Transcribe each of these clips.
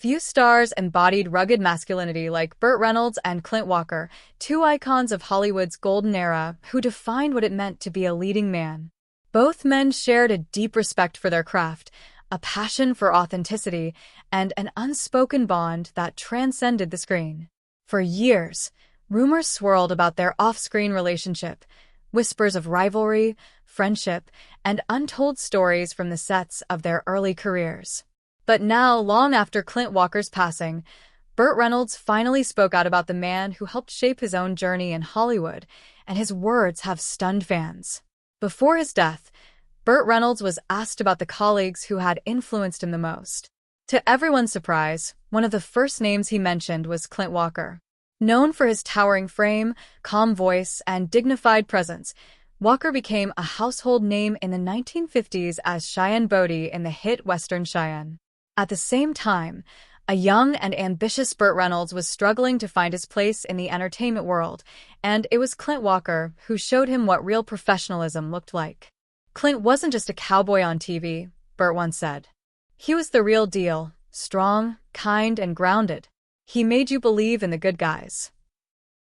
Few stars embodied rugged masculinity like Burt Reynolds and Clint Walker, two icons of Hollywood's golden era who defined what it meant to be a leading man. Both men shared a deep respect for their craft, a passion for authenticity, and an unspoken bond that transcended the screen. For years, rumors swirled about their off-screen relationship, whispers of rivalry, friendship, and untold stories from the sets of their early careers. But now, long after Clint Walker's passing, Burt Reynolds finally spoke out about the man who helped shape his own journey in Hollywood, and his words have stunned fans. Before his death, Burt Reynolds was asked about the colleagues who had influenced him the most. To everyone's surprise, one of the first names he mentioned was Clint Walker. Known for his towering frame, calm voice, and dignified presence, Walker became a household name in the 1950s as Cheyenne Bodie in the hit Western Cheyenne. At the same time, a young and ambitious Burt Reynolds was struggling to find his place in the entertainment world, and it was Clint Walker who showed him what real professionalism looked like. Clint wasn't just a cowboy on TV, Burt once said. He was the real deal, strong, kind, and grounded. He made you believe in the good guys.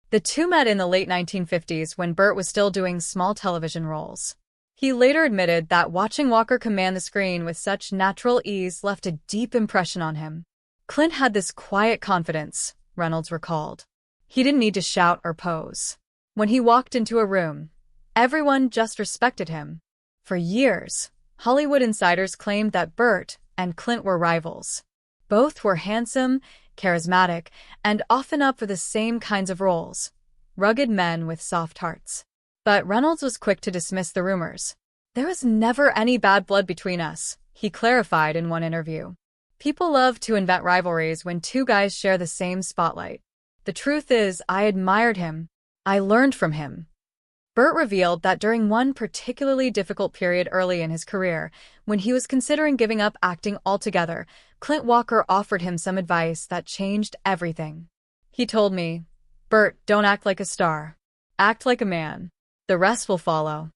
The two met in the late 1950s when Burt was still doing small television roles. He later admitted that watching Walker command the screen with such natural ease left a deep impression on him. Clint had this quiet confidence, Reynolds recalled. He didn't need to shout or pose. When he walked into a room, everyone just respected him. For years, Hollywood insiders claimed that Burt and Clint were rivals. Both were handsome, charismatic, and often up for the same kinds of roles, rugged men with soft hearts. But Reynolds was quick to dismiss the rumors. There was never any bad blood between us, he clarified in one interview. People love to invent rivalries when two guys share the same spotlight. The truth is, I admired him. I learned from him. Burt revealed that during one particularly difficult period early in his career, when he was considering giving up acting altogether, Clint Walker offered him some advice that changed everything. He told me, "Burt, don't act like a star. Act like a man. The rest will follow."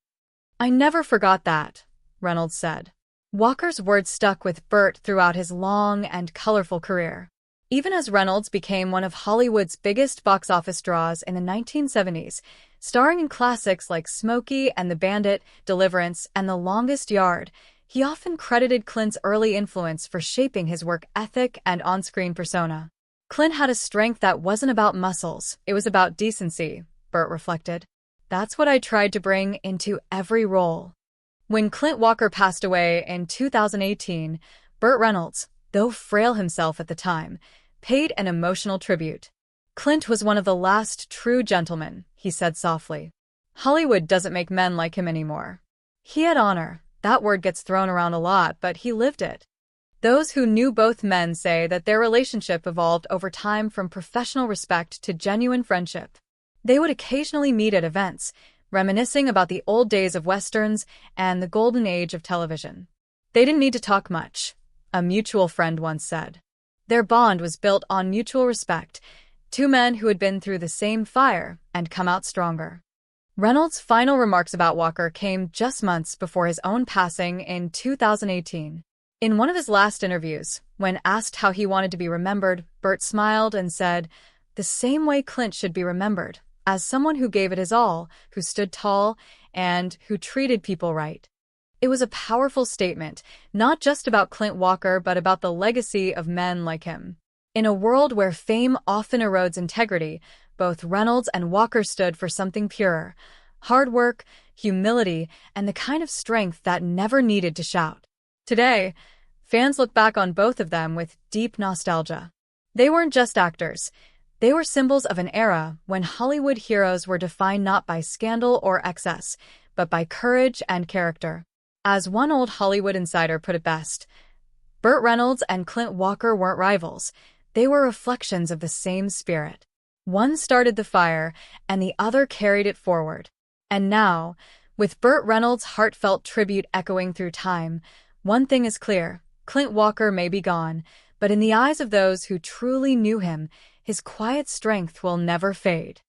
I never forgot that, Reynolds said. Walker's words stuck with Burt throughout his long and colorful career. Even as Reynolds became one of Hollywood's biggest box office draws in the 1970s, starring in classics like Smokey and the Bandit, Deliverance, and The Longest Yard, he often credited Clint's early influence for shaping his work ethic and on-screen persona. Clint had a strength that wasn't about muscles, it was about decency, Burt reflected. That's what I tried to bring into every role. When Clint Walker passed away in 2018, Burt Reynolds, though frail himself at the time, paid an emotional tribute. Clint was one of the last true gentlemen, he said softly. Hollywood doesn't make men like him anymore. He had honor. That word gets thrown around a lot, but he lived it. Those who knew both men say that their relationship evolved over time from professional respect to genuine friendship. They would occasionally meet at events, reminiscing about the old days of westerns and the golden age of television. They didn't need to talk much, a mutual friend once said. Their bond was built on mutual respect, two men who had been through the same fire and come out stronger. Reynolds' final remarks about Walker came just months before his own passing in 2018. In one of his last interviews, when asked how he wanted to be remembered, Burt smiled and said, "The same way Clint should be remembered, as someone who gave it his all, who stood tall, and who treated people right." It was a powerful statement, not just about Clint Walker but about the legacy of men like him. In a world where fame often erodes integrity, both Reynolds and Walker stood for something purer, hard work, humility, and the kind of strength that never needed to shout. Today, fans look back on both of them with deep nostalgia. They weren't just actors. They were symbols of an era when Hollywood heroes were defined not by scandal or excess, but by courage and character. As one old Hollywood insider put it best, Burt Reynolds and Clint Walker weren't rivals. They were reflections of the same spirit. One started the fire, and the other carried it forward. And now, with Burt Reynolds' heartfelt tribute echoing through time, one thing is clear: Clint Walker may be gone, but in the eyes of those who truly knew him, his quiet strength will never fade.